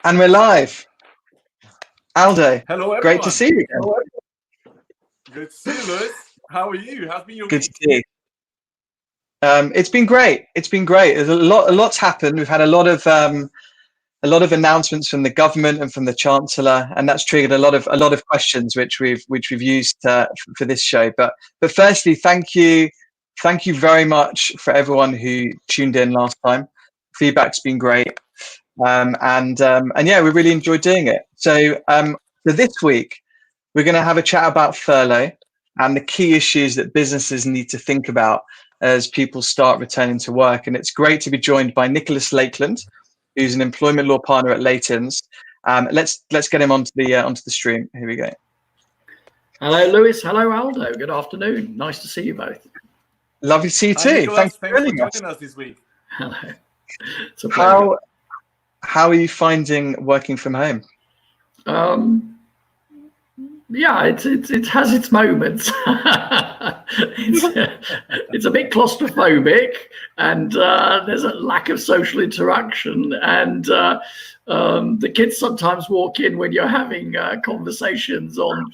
And we're live. Aldo, hello everyone. Great to see you again. Good to see you, Lewis. How are you? How's been your Good week? to see you. It's been great. There's a lot's happened. We've had a lot of announcements from the government and from the Chancellor, and that's triggered a lot of questions which we've used for this show. But firstly, thank you very much for everyone who tuned in last time. Feedback's been great, and yeah, we really enjoyed doing it. So this week we're going to have a chat about furlough and the key issues that businesses need to think about as people start returning to work. And it's great to be joined by Nicholas Lakeland, who's an employment law partner at Laytons. Let's get him onto the stream. Here we go. Hello, Lewis. Hello, Aldo. Good afternoon. Nice to see you both. Lovely to see you too. Nicholas, thanks for joining us this week. Hello. It's a pleasure. How are you finding working from home? Yeah, it has its moments. It's a bit claustrophobic, and there's a lack of social interaction, and the kids sometimes walk in when you're having conversations on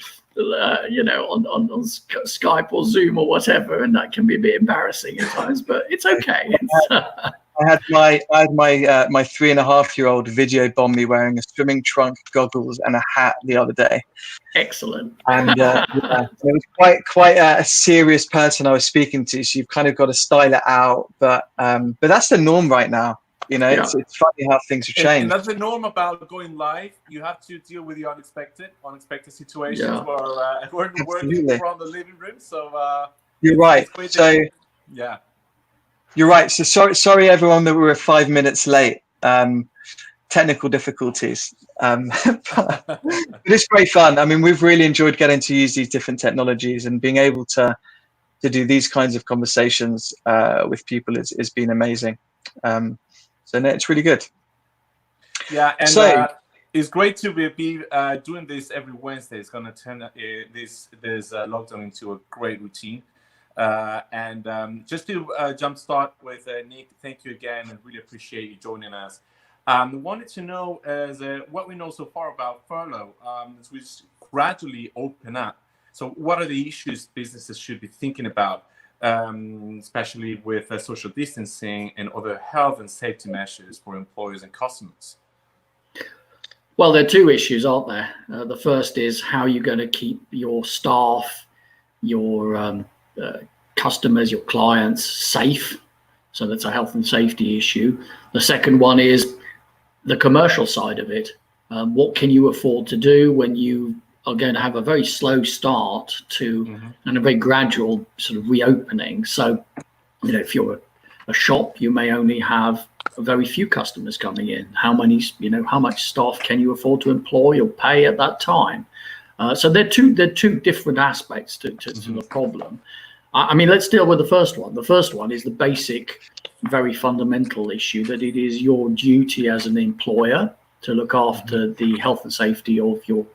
Skype or Zoom or whatever, and that can be a bit embarrassing at times, but it's okay. I had my 3.5-year-old video bomb me wearing a swimming trunk, goggles, and a hat the other day. Excellent. And yeah, it was quite a serious person I was speaking to, so you've kind of got to style it out. But that's the norm right now. Yeah. It's funny how things have changed. And that's the norm about going live. You have to deal with the unexpected situations where we're working around the living room. So you're right. So yeah. You're right. So sorry everyone that we were 5 minutes late. Technical difficulties. But it's great fun. I mean, we've really enjoyed getting to use these different technologies, and being able to do these kinds of conversations with people has been amazing. So no, it's really good. Yeah, and so, it's great to be doing this every Wednesday. It's going to turn this lockdown into a great routine. Just to jumpstart with Nick, thank you again, and really appreciate you joining us. Wanted to know what we know so far about furlough as we gradually open up. So what are the issues businesses should be thinking about, especially with social distancing and other health and safety measures for employers and customers? Well, there are two issues, aren't there? The first is how you're going to keep your staff, your customers, your clients safe. So that's a health and safety issue. The second one is the commercial side of it. What can you afford to do when you are going to have a very slow start to and a very gradual sort of reopening? So, if you're a shop, you may only have very few customers coming in. How much staff can you afford to employ or pay at that time? So they're two different aspects to the problem. I mean, let's deal with the first one. The first one is the basic, very fundamental issue that it is your duty as an employer to look after the health and safety of your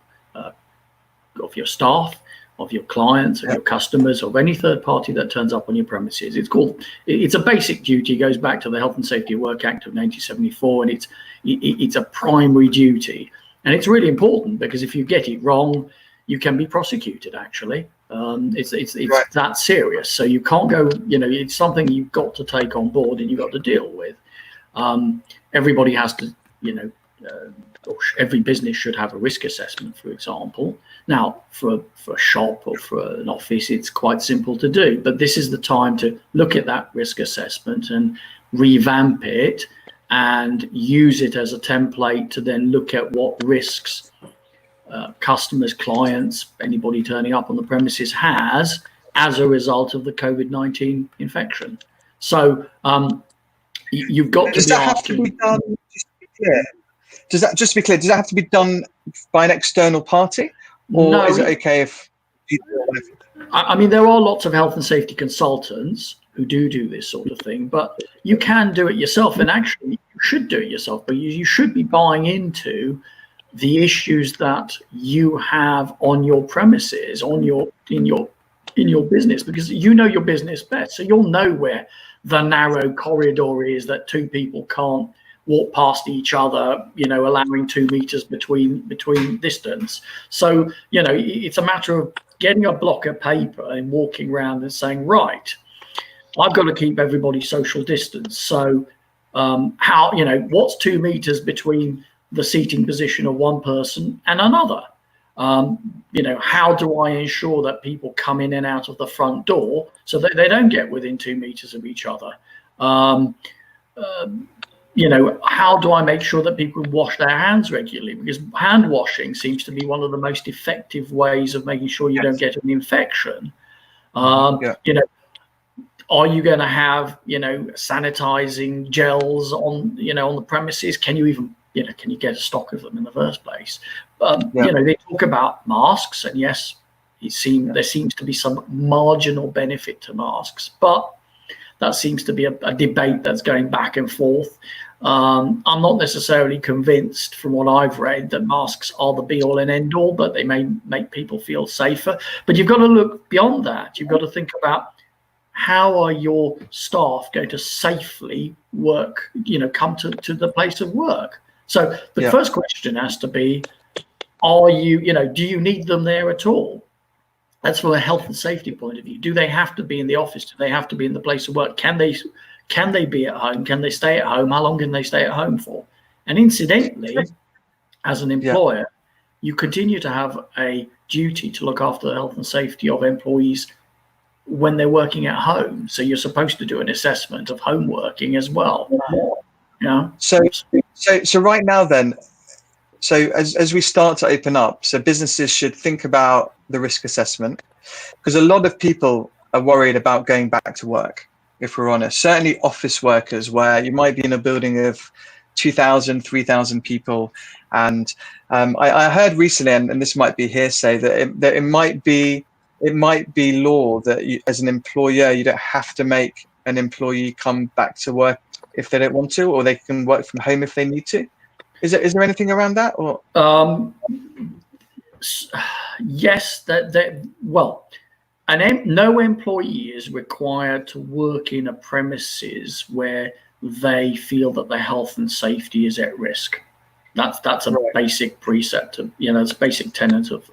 staff, of your clients, of your customers, of any third party that turns up on your premises. It's a basic duty. It goes back to the Health and Safety at Work Act of 1974, and it's a primary duty. And it's really important because if you get it wrong, you can be prosecuted, actually. It's right. That serious. So you can't go, it's something you've got to take on board and you've got to deal with. Everybody has to, every business should have a risk assessment, for example. Now, for a shop or for an office, it's quite simple to do. But this is the time to look at that risk assessment and revamp it and use it as a template to then look at what risks customers, clients, anybody turning up on the premises has as a result of the COVID-19 infection. So you've got to be asking. Does that have to be done by an external party, or no, is it okay if? I mean, there are lots of health and safety consultants who do this sort of thing, but you can do it yourself, and actually you should do it yourself. But you should be buying into the issues that you have on your premises, in your business, because you know your business best. So you'll know where the narrow corridor is that two people can't walk past each other, allowing 2 meters between distance. So, it's a matter of getting a block of paper and walking around and saying, right, I've got to keep everybody social distance. So what's 2 meters between the seating position of one person and another? How do I ensure that people come in and out of the front door so that they don't get within 2 meters of each other? How do I make sure that people wash their hands regularly? Because hand washing seems to be one of the most effective ways of making sure you don't get an infection. Are you going to have, sanitizing gels on the premises? Can you even, can you get a stock of them in the first place? They talk about masks, and yes, there seems to be some marginal benefit to masks, but that seems to be a debate that's going back and forth. I'm not necessarily convinced, from what I've read, that masks are the be all and end all, but they may make people feel safer. But you've got to look beyond that. You've got to think about, how are your staff going to safely work, come to the place of work? So the first question has to be, do you need them there at all? That's from a health and safety point of view. Do they have to be in the office? Do they have to be in the place of work? Can they be at home? Can they stay at home? How long can they stay at home for? And incidentally, as an employer, you continue to have a duty to look after the health and safety of employees when they're working at home. So you're supposed to do an assessment of home working as well. So right now then, as we start to open up, so businesses should think about the risk assessment, because a lot of people are worried about going back to work, if we're honest. Certainly office workers, where you might be in a building of 2,000, 3,000 people. And I heard recently, and this might be hearsay, that it might be law that as an employer, you don't have to make an employee come back to work if they don't want to, or they can work from home if they need to. Is there anything around that? Or yes, no employee is required to work in a premises where they feel that their health and safety is at risk. That's a basic precept of, it's a basic tenet of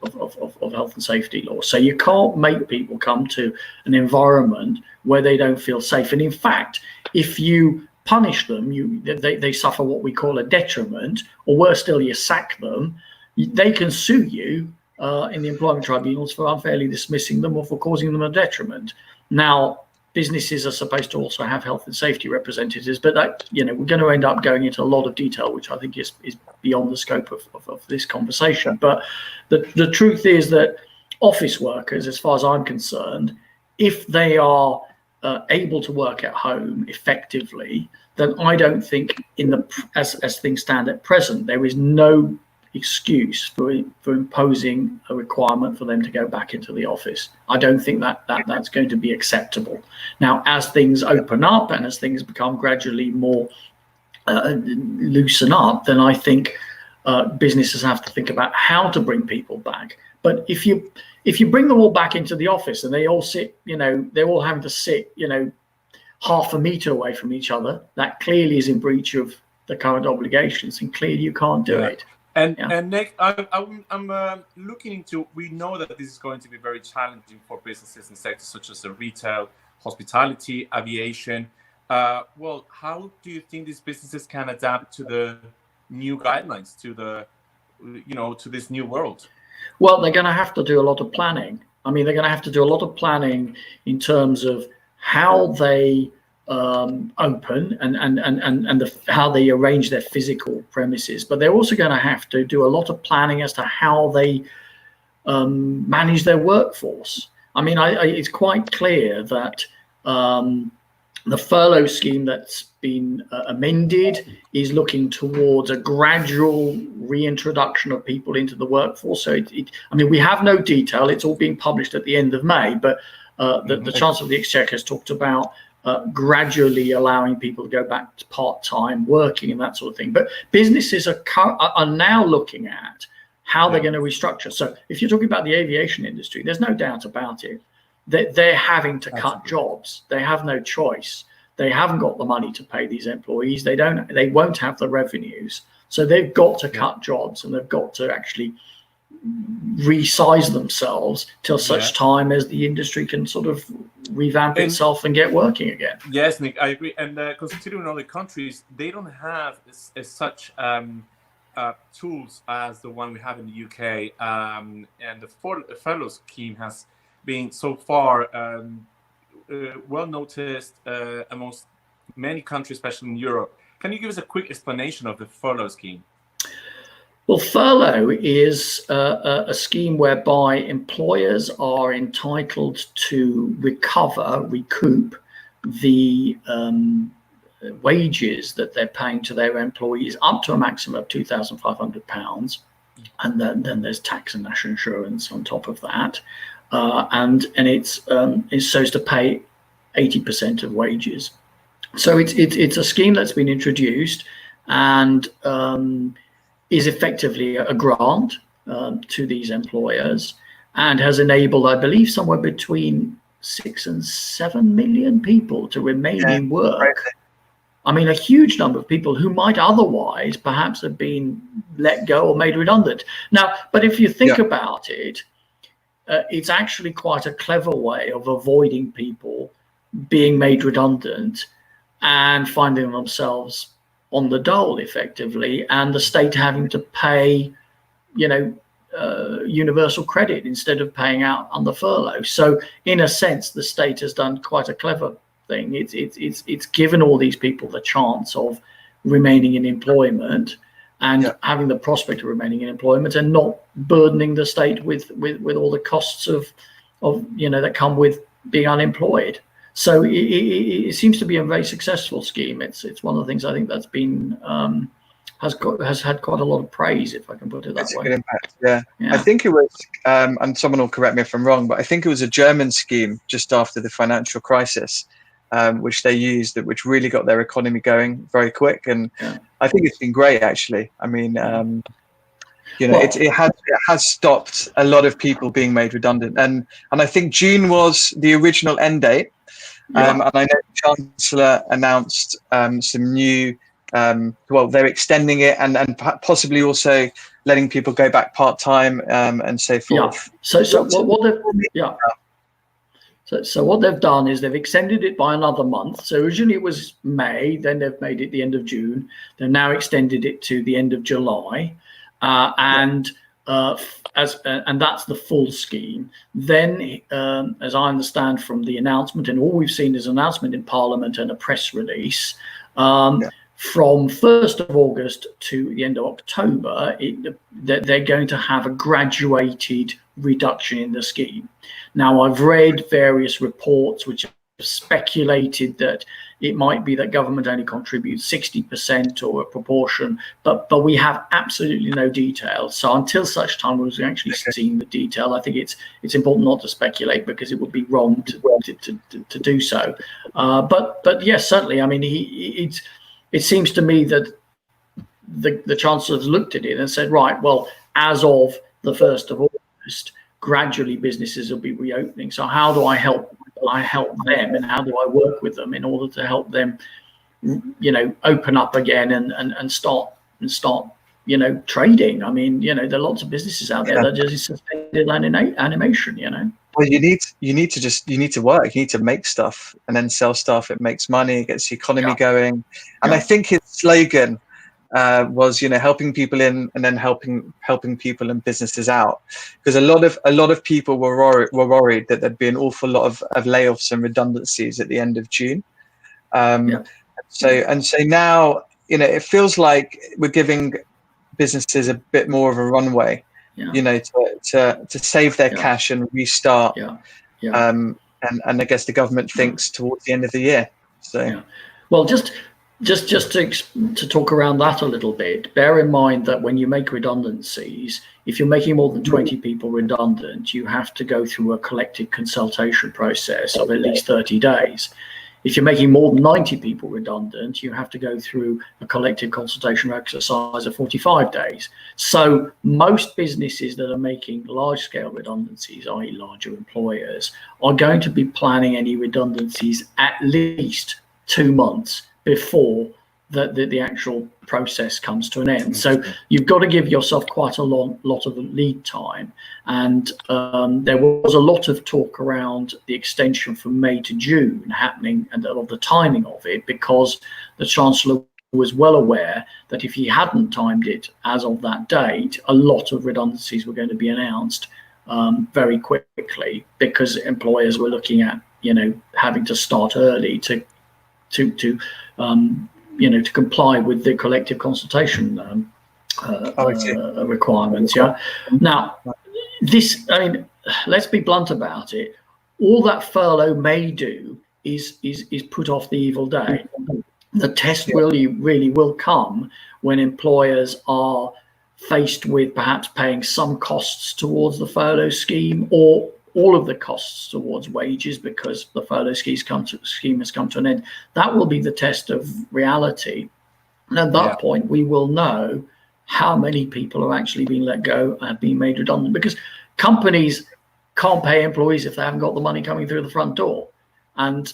health and safety law. So you can't make people come to an environment where they don't feel safe. And in fact, if you punish them, they suffer what we call a detriment, or worse still, you sack them. They can sue you in the employment tribunals for unfairly dismissing them or for causing them a detriment. Now, businesses are supposed to also have health and safety representatives, but we're going to end up going into a lot of detail, which I think is beyond the scope of this conversation. But the truth is that office workers, as far as I'm concerned, if they are able to work at home effectively, then I don't think as things stand at present, there is no excuse for imposing a requirement for them to go back into the office. I don't think that's going to be acceptable. Now, as things open up and as things become gradually more loosen up, then I think businesses have to think about how to bring people back. But if you bring them all back into the office and they all sit, they're all having to sit, half a meter away from each other, that clearly is in breach of the current obligations, and clearly you can't do it. And Nick, I'm looking into, we know that this is going to be very challenging for businesses in sectors such as retail, hospitality, aviation. Well, how do you think these businesses can adapt to the new guidelines, to this new world? Well, they're going to have to do a lot of planning. I mean, they're going to have to do a lot of planning in terms of how they open and how they arrange their physical premises, but they're also going to have to do a lot of planning as to how they manage their workforce. I mean, it's quite clear that the furlough scheme that's been amended is looking towards a gradual reintroduction of people into the workforce. So, I mean, we have no detail. It's all being published at the end of May, but the Chancellor of the Exchequer has talked about gradually allowing people to go back to part-time working and that sort of thing. But businesses are now looking at how they're going to restructure. So if you're talking about the aviation industry, there's no doubt about it. They're having to cut jobs. They have no choice. They haven't got the money to pay these employees. They won't have the revenues. So they've got to cut jobs, and they've got to actually resize themselves till such time as the industry can sort of revamp itself and get working again. Yes, Nick, I agree. And considering other countries, they don't have such tools as the one we have in the UK. And the Furlough Scheme has been so far well noticed amongst many countries, especially in Europe. Can you give us a quick explanation of the Furlough Scheme? Well, furlough is a scheme whereby employers are entitled to recoup the wages that they're paying to their employees up to a maximum of £2,500, and then there's tax and national insurance on top of that, and it's so as to pay 80% of wages. So it's a scheme that's been introduced and is effectively a grant to these employers, and has enabled, I believe, somewhere between 6 and 7 million people to remain in work. I mean, a huge number of people who might otherwise perhaps have been let go or made redundant. Now, but if you think about it, it's actually quite a clever way of avoiding people being made redundant and finding themselves on the dole effectively, and the state having to pay, universal credit instead of paying out under furlough. So in a sense, the state has done quite a clever thing. It's given all these people the chance of remaining in employment and having the prospect of remaining in employment, and not burdening the state with all the costs of that come with being unemployed. So it seems to be a very successful scheme. It's one of the things I think that's been has had quite a lot of praise, if I can put it that way. It's a good impact. Yeah. I think it was, and someone will correct me if I'm wrong, but I think it was a German scheme just after the financial crisis, which they used, which really got their economy going very quick. And I think it's been great, actually. I mean, it has stopped a lot of people being made redundant, and I think June was the original end date. And I know the Chancellor announced some new, they're extending it and possibly also letting people go back part-time and so forth. So what they've done is they've extended it by another month. So originally it was May, then they've made it the end of June. They've now extended it to the end of July. And that's the full scheme. Then, as I understand from the announcement, and all we've seen is an announcement in Parliament and a press release, from 1st of August to the end of October, they're going to have a graduated reduction in the scheme. Now, I've read various reports which have speculated that it might be that government only contributes 60% or a proportion, but we have absolutely no detail. So until such time as we've actually seen the detail, I think it's important not to speculate, because it would be wrong to do so. But yes, certainly. I mean, it seems to me that the Chancellor has looked at it and said, right, well, as of the 1st of August, gradually businesses will be reopening. So how do I help them, and how do I work with them in order to help them, open up again and start trading? I mean, there are lots of businesses out there that just suspended animation. Well, you need to work. You need to make stuff and then sell stuff. It makes money, it gets the economy going. And I think his slogan was helping people in, and then helping people and businesses out, because a lot of people were worried that there'd be an awful lot of layoffs and redundancies at the end of June. So now it feels like we're giving businesses a bit more of a runway, to save their cash and restart. And I guess the government thinks towards the end of the year. So well, just to talk around that a little bit, bear in mind that when you make redundancies, if you're making more than 20 people redundant, you have to go through a collective consultation process of at least 30 days. If you're making more than 90 people redundant, you have to go through a collective consultation exercise of 45 days. So most businesses that are making large-scale redundancies, i.e. larger employers, are going to be planning any redundancies at least 2 months before the actual process comes to an end. So you've got to give yourself quite a lot of lead time. And there was a lot of talk around the extension from May to June happening, and of the timing of it, because the Chancellor was well aware that if he hadn't timed it as of that date, a lot of redundancies were going to be announced very quickly, because employers were looking at, having to start early to comply with the collective consultation requirements. Yeah. Now, let's be blunt about it. All that furlough may do is put off the evil day. The test really will come when employers are faced with perhaps paying some costs towards the furlough scheme, or all of the costs towards wages, because the furlough scheme has come to an end. That will be the test of reality. And at that point, we will know how many people are actually being let go and being made redundant, because companies can't pay employees if they haven't got the money coming through the front door. And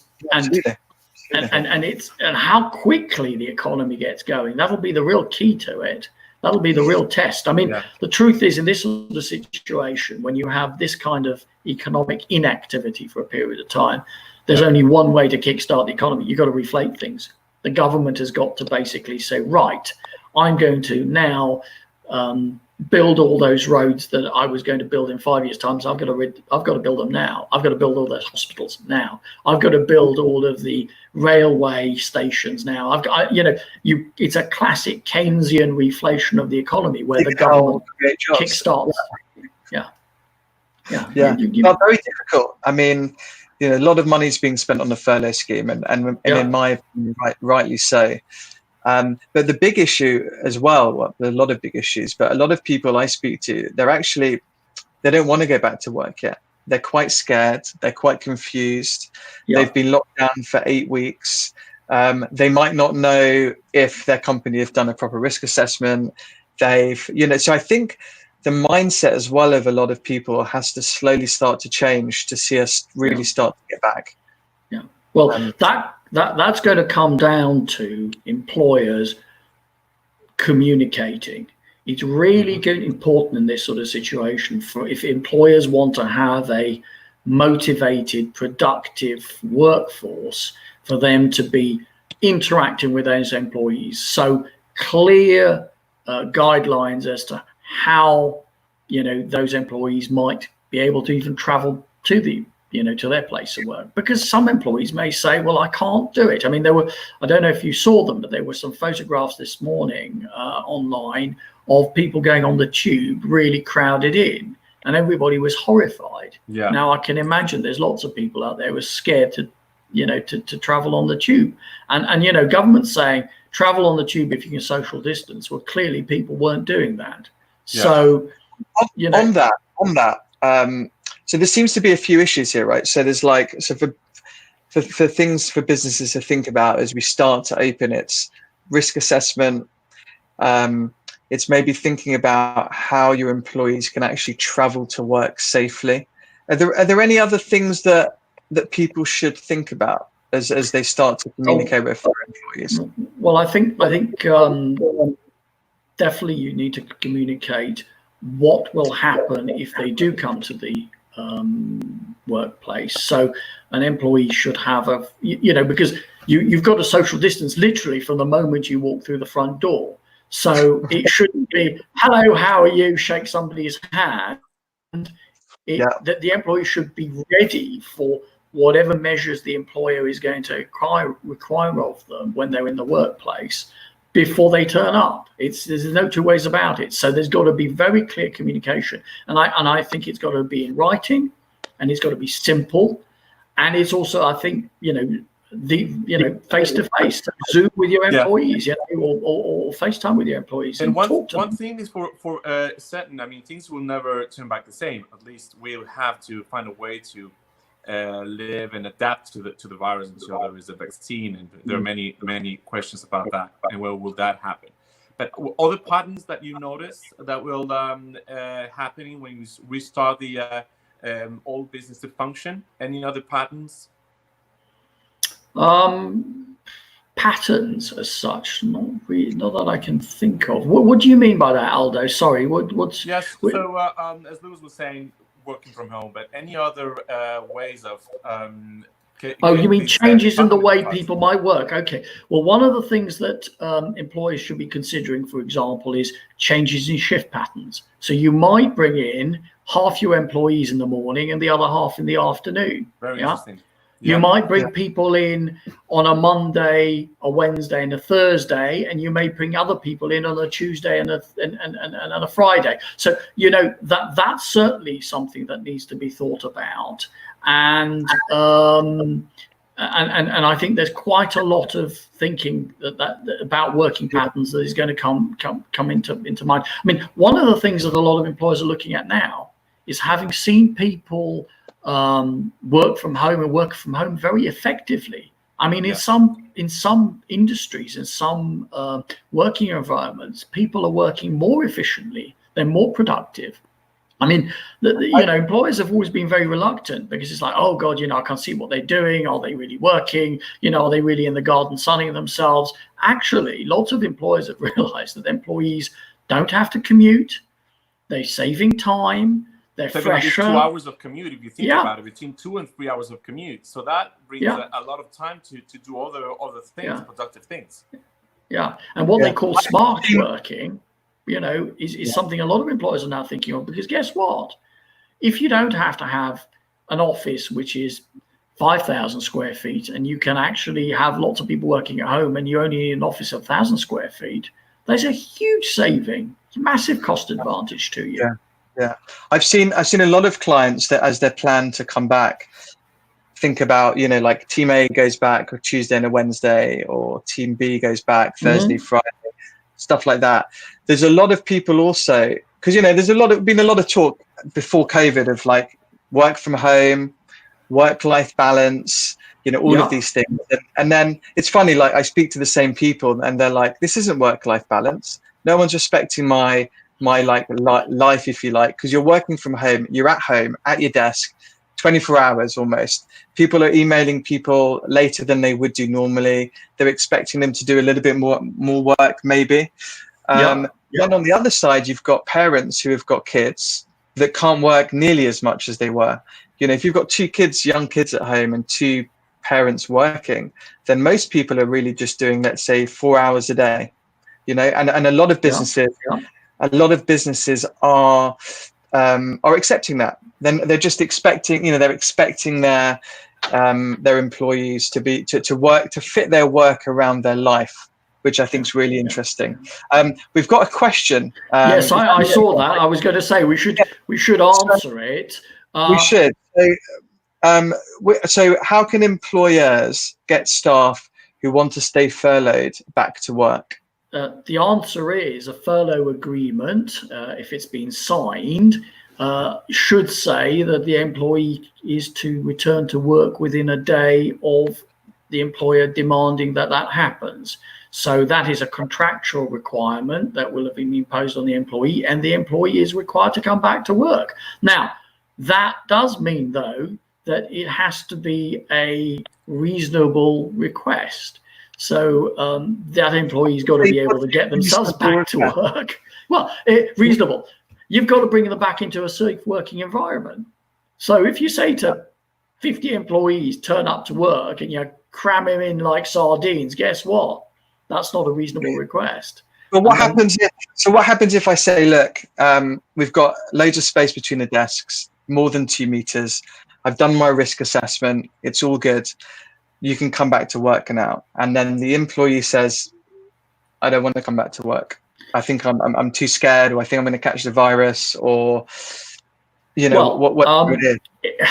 how quickly the economy gets going, that'll be the real key to it. That'll be the real test. The truth is, in this sort of situation, when you have this kind of economic inactivity for a period of time, there's only one way to kickstart the economy. You've got to reflate things. The government has got to basically say, right, I'm going to now build all those roads that I was going to build in 5 years' time. So I've got to build them now. I've got to build all those hospitals now. I've got to build all of the railway stations now. It's a classic Keynesian reflation of the economy, where the government kickstarts. Not very difficult. A lot of money is being spent on the furlough scheme, and in my opinion, rightly so. But the big issue as well, a lot of big issues, but a lot of people I speak to, they don't want to go back to work yet. They're quite scared. They're quite confused. They've been locked down for 8 weeks. They might not know if their company have done a proper risk assessment. So I think the mindset as well of a lot of people has to slowly start to change to see us really start to get back. Yeah. Well, that's going to come down to employers communicating. It's really important in this sort of situation, for if employers want to have a motivated, productive workforce, for them to be interacting with those employees. So clear guidelines as to how those employees might be able to even travel to to their place of work, because some employees may say, well, I can't do it. I don't know if you saw them, but there were some photographs this morning online of people going on the tube, really crowded in, and everybody was horrified. Now I can imagine there's lots of people out there who are scared to travel on the tube, and government saying travel on the tube if you can social distance. Well, clearly people weren't doing that. So on that so there seems to be a few issues here, right? So there's for things for businesses to think about as we start to open, it's risk assessment. It's maybe thinking about how your employees can actually travel to work safely. Are there any other things that people should think about as they start to communicate with their employees? Well, I think definitely you need to communicate what will happen if they do come to the workplace. So an employee should have because you've got to social distance literally from the moment you walk through the front door. So it shouldn't be, hello, how are you? Shake somebody's hand. That the employee should be ready for whatever measures the employer is going to require of them when they're in the workplace before they turn up. There's no two ways about it. So there's got to be very clear communication, and I think it's got to be in writing, and it's got to be simple, and it's also, I think, face to face, Zoom with your employees, or FaceTime with your employees. And one thing is for certain. Things will never turn back the same. At least we'll have to find a way to live and adapt to the virus until there is a vaccine, and there are many questions about that, and where will that happen. But other patterns that you notice that will happening when you restart the old business to function? Any other patterns? patterns as such, not really, not that I can think of. What do you mean by that, Aldo? Sorry, what's... Yes, so as Lewis was saying, working from home, but any other ways of oh, you mean changes in the way family people might work? Okay. Well, one of the things that employers should be considering, for example, is changes in shift patterns. So you might bring in half your employees in the morning and the other half in the afternoon. Very yeah? interesting. You might bring people in on a Monday, a Wednesday, and a Thursday, and you may bring other people in on a Tuesday and a Friday. So, you know, that's certainly something that needs to be thought about. And I think there's quite a lot of thinking that about working patterns that is going to come into mind. I mean, one of the things that a lot of employers are looking at now is, having seen people work from home very effectively. I mean, in some industries, in some working environments, people are working more efficiently, they're more productive. I mean, you know, employers have always been very reluctant, because it's like, oh God, you know, I can't see what they're doing. Are they really working? You know, are they really in the garden sunning themselves? Actually, lots of employers have realized that employees don't have to commute. They're saving time. They're fresher. 2 hours of commute, if you think about it, between 2 and 3 hours of commute. So that brings a lot of time to do other things, productive things. Yeah, and what they call smart working, you know, is something a lot of employers are now thinking of, because guess what? If you don't have to have an office which is 5,000 square feet, and you can actually have lots of people working at home, and you only need an office of 1,000 square feet, there's a huge saving, massive cost advantage to you. Yeah, I've seen a lot of clients that, as their plan to come back, think about, you know, like team A goes back on Tuesday and a Wednesday, or team B goes back Thursday, Friday, stuff like that. There's a lot of people also, because, you know, there's been a lot of talk before COVID of like work from home, work-life balance, you know, all of these things. And then it's funny, like I speak to the same people and they're like, this isn't work-life balance. No one's respecting my like life, if you like, because you're working from home, you're at home at your desk 24 hours almost. People are emailing people later than they would do normally. They're expecting them to do a little bit more work maybe. Then on the other side, you've got parents who have got kids that can't work nearly as much as they were. You know, if you've got 2 kids, young kids at home, and 2 parents working, then most people are really just doing, let's say, 4 hours a day, you know, and a lot of businesses are accepting that. Then they're just expecting, you know, they're expecting their employees to work, to fit their work around their life, which I think is really interesting. We've got a question. Yes, I saw that. I was going to say we should answer it. We should. So how can employers get staff who want to stay furloughed back to work? The answer is a furlough agreement, if it's been signed, should say that the employee is to return to work within a day of the employer demanding that happens. So that is a contractual requirement that will have been imposed on the employee, and the employee is required to come back to work. Now, that does mean, though, that it has to be a reasonable request. So that employee's got to be able to get themselves back to work. Well, reasonable. You've got to bring them back into a safe working environment. So if you say to 50 employees, turn up to work, and you cram them in like sardines, guess what? That's not a reasonable request. But what happens if I say, look, we've got loads of space between the desks, more than 2 meters. I've done my risk assessment. It's all good. You can come back to work now. And then the employee says, I don't want to come back to work. I think I'm too scared, or I think I'm going to catch the virus, or, you know, what it is.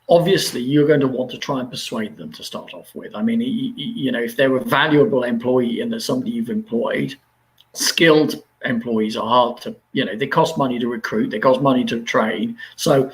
Obviously, you're going to want to try and persuade them to start off with. I mean, you know, if they're a valuable employee and they're somebody you've employed, skilled employees are hard to, you know, they cost money to recruit, they cost money to train. So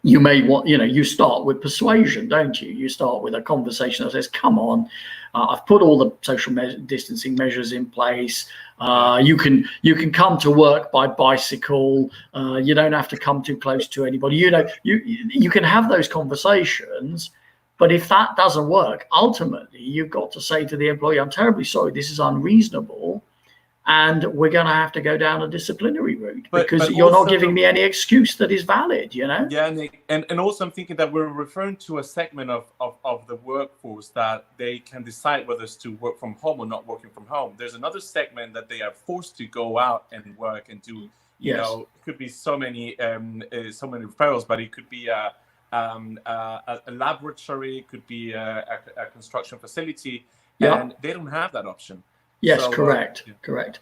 you may want, you know, you start with persuasion, don't you? You start with a conversation that says, come on, I've put all the social distancing measures in place. You can come to work by bicycle. You don't have to come too close to anybody. You know, you can have those conversations, But if that doesn't work, ultimately, you've got to say to the employee, I'm terribly sorry, this is unreasonable. And we're going to have to go down a disciplinary route because you're not giving me any excuse that is valid, you know? Yeah, Nick. And also I'm thinking that we're referring to a segment of the workforce that they can decide whether it's to work from home or not working from home. There's another segment that they are forced to go out and work and do, you know, it could be so many referrals, but it could be a laboratory, it could be a construction facility, and they don't have that option. Yes, so, correct.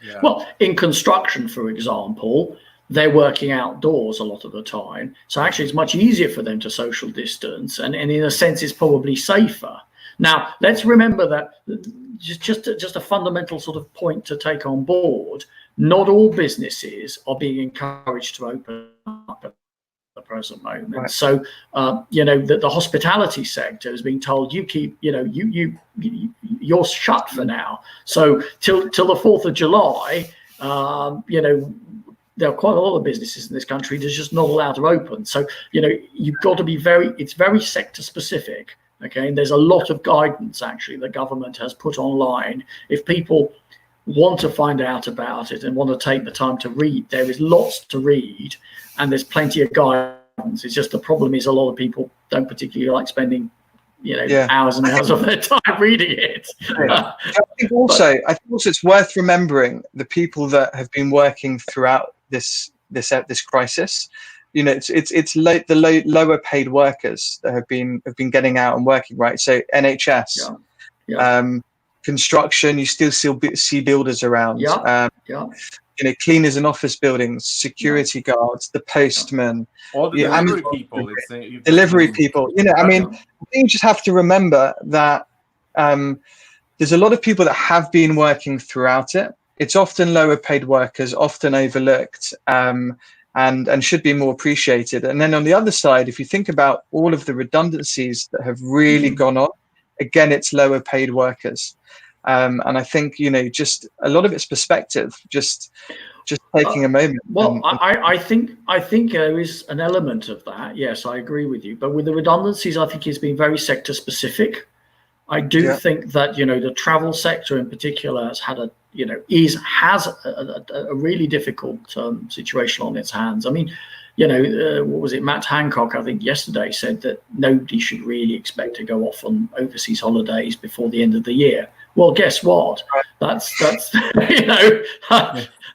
Yeah. Well, in construction, for example, they're working outdoors a lot of the time. So actually, it's much easier for them to social distance. And in a sense, it's probably safer. Now, let's remember that just a fundamental sort of point to take on board. Not all businesses are being encouraged to open up at the present moment. Right. So, you know, the hospitality sector is being told, you keep, you know, you're shut for now. So till the 4th of July, you know, there are quite a lot of businesses in this country that's just not allowed to open. So, you know, you've got to be it's very sector specific. Okay. And there's a lot of guidance actually the government has put online. If people want to find out about it and want to take the time to read, there is lots to read and there's plenty of guidance. It's just the problem is a lot of people don't particularly like spending, you know, hours and hours of their time reading it. I think also it's worth remembering the people that have been working throughout this crisis. You know, it's lower paid workers that have been getting out and working, right? So NHS, construction, you still see builders around. You know, cleaners in office buildings, security guards, the postman, all the delivery people. Delivery people. You know, I mean, I think you just have to remember that there's a lot of people that have been working throughout it. It's often lower paid workers, often overlooked, and should be more appreciated. And then on the other side, if you think about all of the redundancies that have really gone on, again, it's lower paid workers. And I think, you know, just a lot of it's perspective, just taking a moment. Well, I think there is an element of that. Yes, I agree with you. But with the redundancies, I think it's been very sector specific. I do think that, you know, the travel sector in particular has had a really difficult situation on its hands. I mean, you know, what was it? Matt Hancock, I think yesterday said that nobody should really expect to go off on overseas holidays before the end of the year. Well, guess what? That's you know,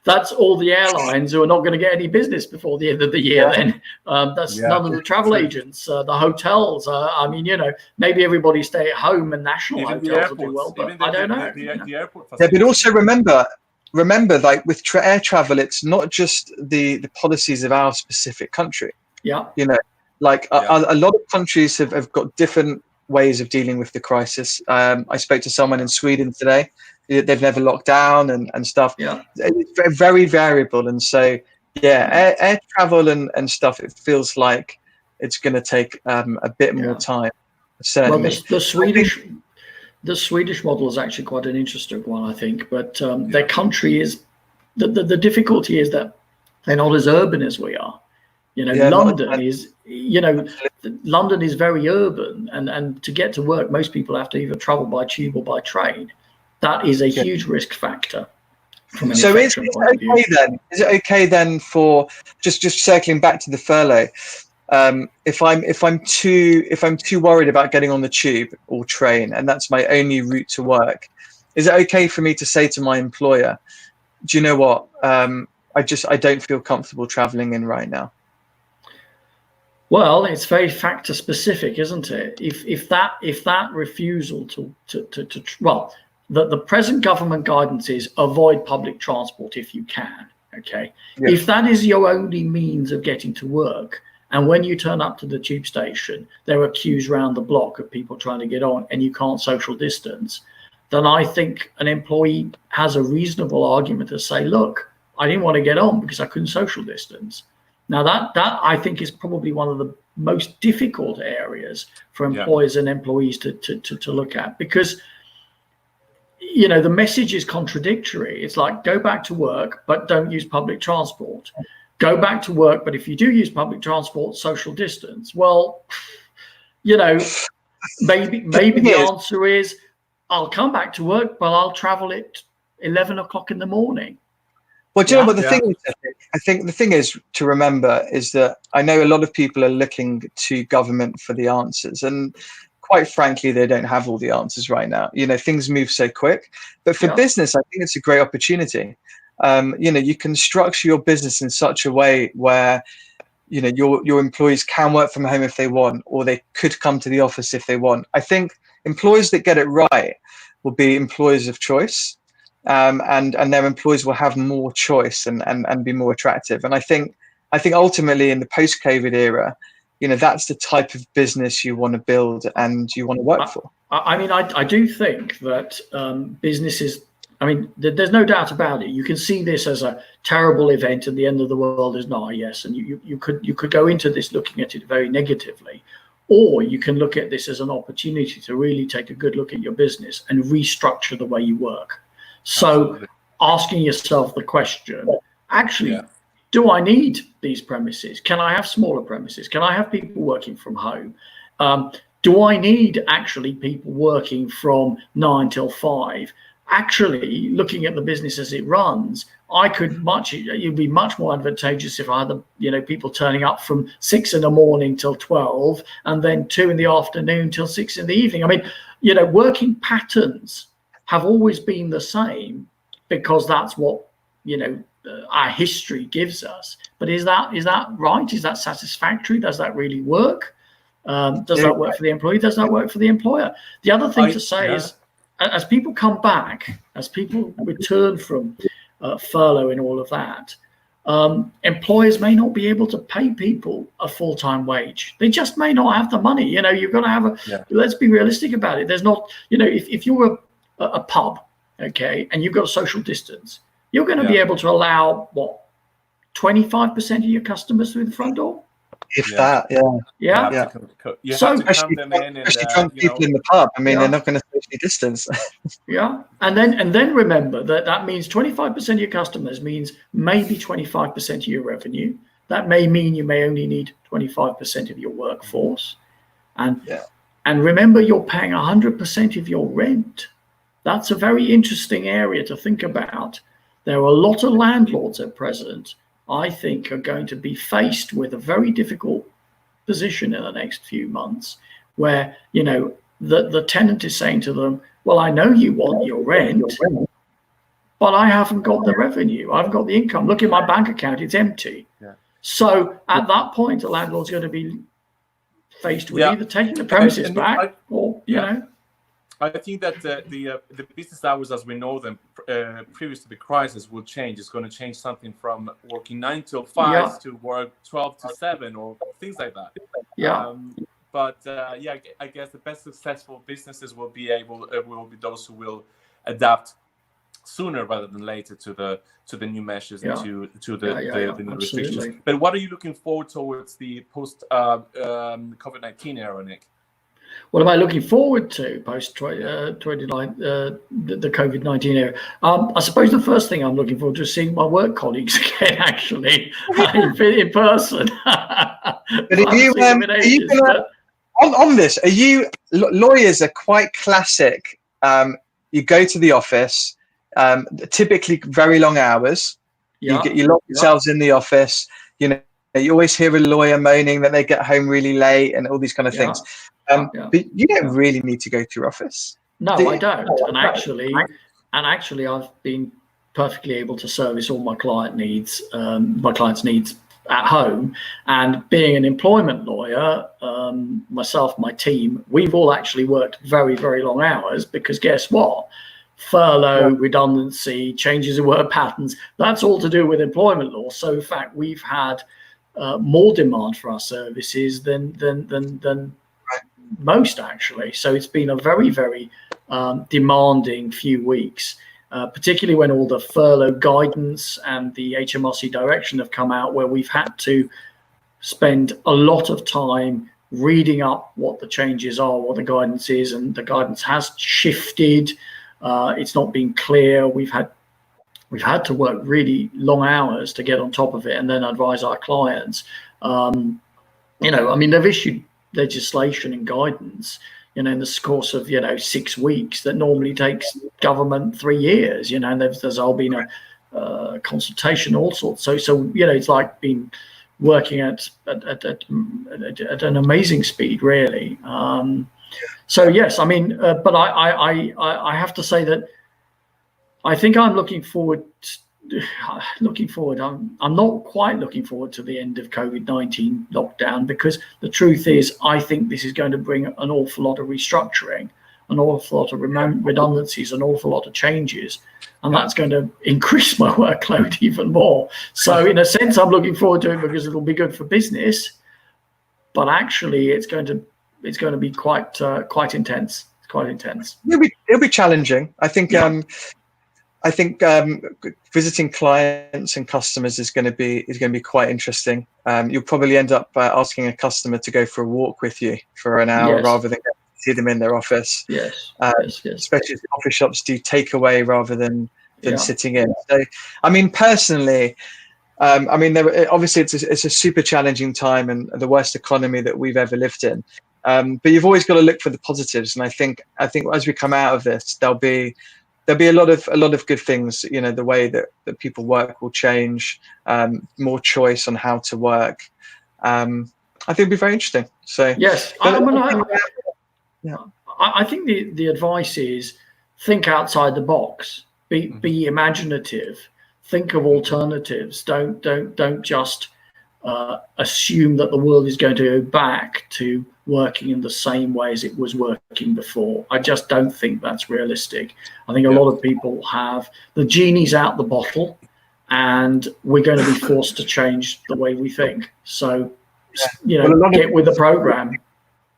that's all the airlines who are not going to get any business before the end of the year. Then that's none of the travel agents, the hotels. I mean, you know, maybe everybody stay at home and national even hotels will do well, but I don't know. The airport but also remember, like with air travel, it's not just the policies of our specific country. You know, like a lot of countries have got different ways of dealing with the crisis. I spoke to someone in Sweden today. They've never locked down and stuff. It's very variable. And so, air travel and stuff, it feels like it's going to take a bit more time. Certainly. Well, the Swedish model is actually quite an interesting one, I think. But their country is, the difficulty is that they're not as urban as we are. You know, London is, you know, London is very urban, and to get to work, most people have to either travel by tube or by train. That is a huge risk factor. So is it okay then? Is it okay then for just circling back to the furlough? If I'm too worried about getting on the tube or train, and that's my only route to work, is it okay for me to say to my employer, do you know what? I don't feel comfortable traveling in right now. Well, it's very factor specific, isn't it? If that refusal to the present government guidance is avoid public transport if you can. Okay. If that is your only means of getting to work, and when you turn up to the tube station, there are queues round the block of people trying to get on, and you can't social distance, then I think an employee has a reasonable argument to say, look, I didn't want to get on because I couldn't social distance. Now that I think is probably one of the most difficult areas for employers and employees to look at, because, you know, the message is contradictory. It's like, go back to work, but don't use public transport. Go back to work, but if you do use public transport, social distance. Well, you know, maybe the answer is, I'll come back to work, but I'll travel at 11 o'clock in the morning. Well, do you know what the thing is? I think the thing is to remember is that I know a lot of people are looking to government for the answers, and quite frankly, they don't have all the answers right now. You know, things move so quick. But for business, I think it's a great opportunity. You know, you can structure your business in such a way where, you know, your employees can work from home if they want, or they could come to the office if they want. I think employers that get it right will be employers of choice. And their employees will have more choice and be more attractive. And I think ultimately in the post-COVID era, you know, that's the type of business you want to build and you want to work for. I mean, I do think that businesses, I mean, there's no doubt about it. You can see this as a terrible event and the end of the world is nigh, yes. And you could go into this looking at it very negatively. Or you can look at this as an opportunity to really take a good look at your business and restructure the way you work. So absolutely. Asking yourself the question, actually, do I need these premises? Can I have smaller premises? Can I have people working from home? Do I need actually people working from 9 till 5? Actually, looking at the business as it runs, it'd be much more advantageous if I had people turning up from 6 in the morning till 12 and then 2 in the afternoon till 6 in the evening. I mean, working patterns have always been the same because that's what our history gives us. But is that right? Is that satisfactory? Does that really work? Does that work for the employee? Does that work for the employer? The other thing to say is, as people come back, as people return from furlough and all of that, employers may not be able to pay people a full-time wage. They just may not have the money. You've got to have let's be realistic about it. There's not, if you're a pub, okay, and you've got a social distance, you're going to be able to allow 25% of your customers through the front door. If that, So especially drunk people in the pub. I mean, they're not going to socially distance. and then remember that means 25% of your customers means maybe 25% of your revenue. That may mean you may only need 25% of your workforce, and remember you're paying 100% of your rent. That's a very interesting area to think about. There are a lot of landlords at present, I think, are going to be faced with a very difficult position in the next few months where, the tenant is saying to them, well, I know you want your rent, but I haven't got the revenue. I haven't got the income. Look at my bank account, it's empty. So at that point, the landlord's going to be faced with either taking the premises back or, I think that the business hours as we know them previous to the crisis will change. It's going to change something from working 9 till 5 to work 12 to 7 or things like that. I guess the best successful businesses will be those who will adapt sooner rather than later to the new measures and to the new restrictions. But what are you looking forward towards the post COVID-19 era, Nick? What am I looking forward to post the COVID-19 era? I suppose the first thing I'm looking forward to is seeing my work colleagues again, actually, in person. On this, lawyers are quite classic. You go to the office, typically very long hours. You lock yourselves in the office. You always hear a lawyer moaning that they get home really late and all these kind of things. But you don't really need to go to your office. No, I don't. And actually, I've been perfectly able to service all my clients' needs at home. And being an employment lawyer, myself, my team, we've all actually worked very, very long hours because guess what? Furlough, redundancy, changes in work patterns, that's all to do with employment law. So in fact, we've had more demand for our services than most, actually. So it's been a very, very demanding few weeks, particularly when all the furlough guidance and the HMRC direction have come out, where we've had to spend a lot of time reading up what the changes are, what the guidance is, and the guidance has shifted. It's not been clear. We've had to work really long hours to get on top of it and then advise our clients. They've issued legislation and guidance, in the course of 6 weeks that normally takes government 3 years. And there's all been a consultation, all sorts. So it's like been working at an amazing speed, really. So yes, I mean, but I have to say that I think I'm looking forward. I'm not quite looking forward to the end of COVID-19 lockdown, because the truth is, I think this is going to bring an awful lot of restructuring, an awful lot of redundancies, an awful lot of changes, and that's going to increase my workload even more. So in a sense, I'm looking forward to it because it'll be good for business, but actually, it's going to be quite intense. It's quite intense. It'll be challenging. I think. Yeah. I think visiting clients and customers is going to be quite interesting. You'll probably end up asking a customer to go for a walk with you for an hour, rather than see them in their office. Yes. Especially as coffee shops do takeaway rather than sitting in. So, I mean, personally, obviously it's a super challenging time and the worst economy that we've ever lived in. But you've always got to look for the positives, and I think as we come out of this, there'll be a lot of good things. The way that people work will change, more choice on how to work. I think it'll be very interesting. So yes, I think the advice is think outside the box, be imaginative, think of alternatives. Don't just assume that the world is going to go back to working in the same way as it was working before. I just don't think that's realistic. I think a lot of people have the genie's out the bottle, and we're going to be forced to change the way we think. So, get with the program.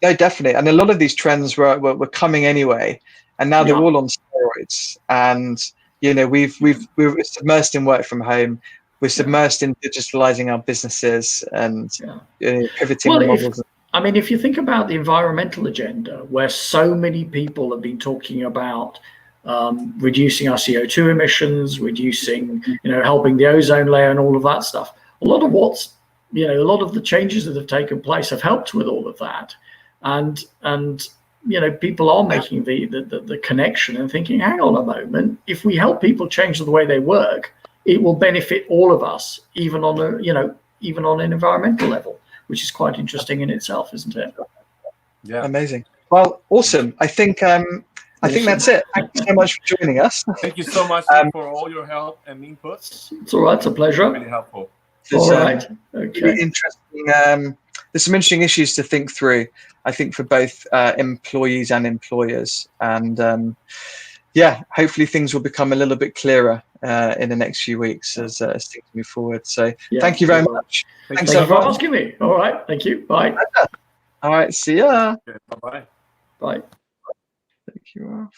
No, definitely. And a lot of these trends were coming anyway, and now they're all on steroids. And we're submersed in work from home. We're submersed in digitalizing our businesses and pivoting models. If you think about the environmental agenda, where so many people have been talking about reducing our CO2 emissions, reducing, helping the ozone layer and all of that stuff, a lot of the changes that have taken place have helped with all of that. And people are making the connection and thinking, hang on a moment, if we help people change the way they work, it will benefit all of us, even on an environmental level, which is quite interesting in itself, isn't it? Yeah, amazing. Well, awesome. I think that's it. Thank you so much for joining us. Thank you so much for all your help and input. It's all right. It's a pleasure. Really helpful. All right. Okay. Really interesting. There's some interesting issues to think through, I think, for both employees and employers. And hopefully things will become a little bit clearer in the next few weeks as things move forward. So thank you very much. Thanks for asking me. All right. Thank you. Bye. All right. See ya. Okay, bye-bye. Bye. Thank you.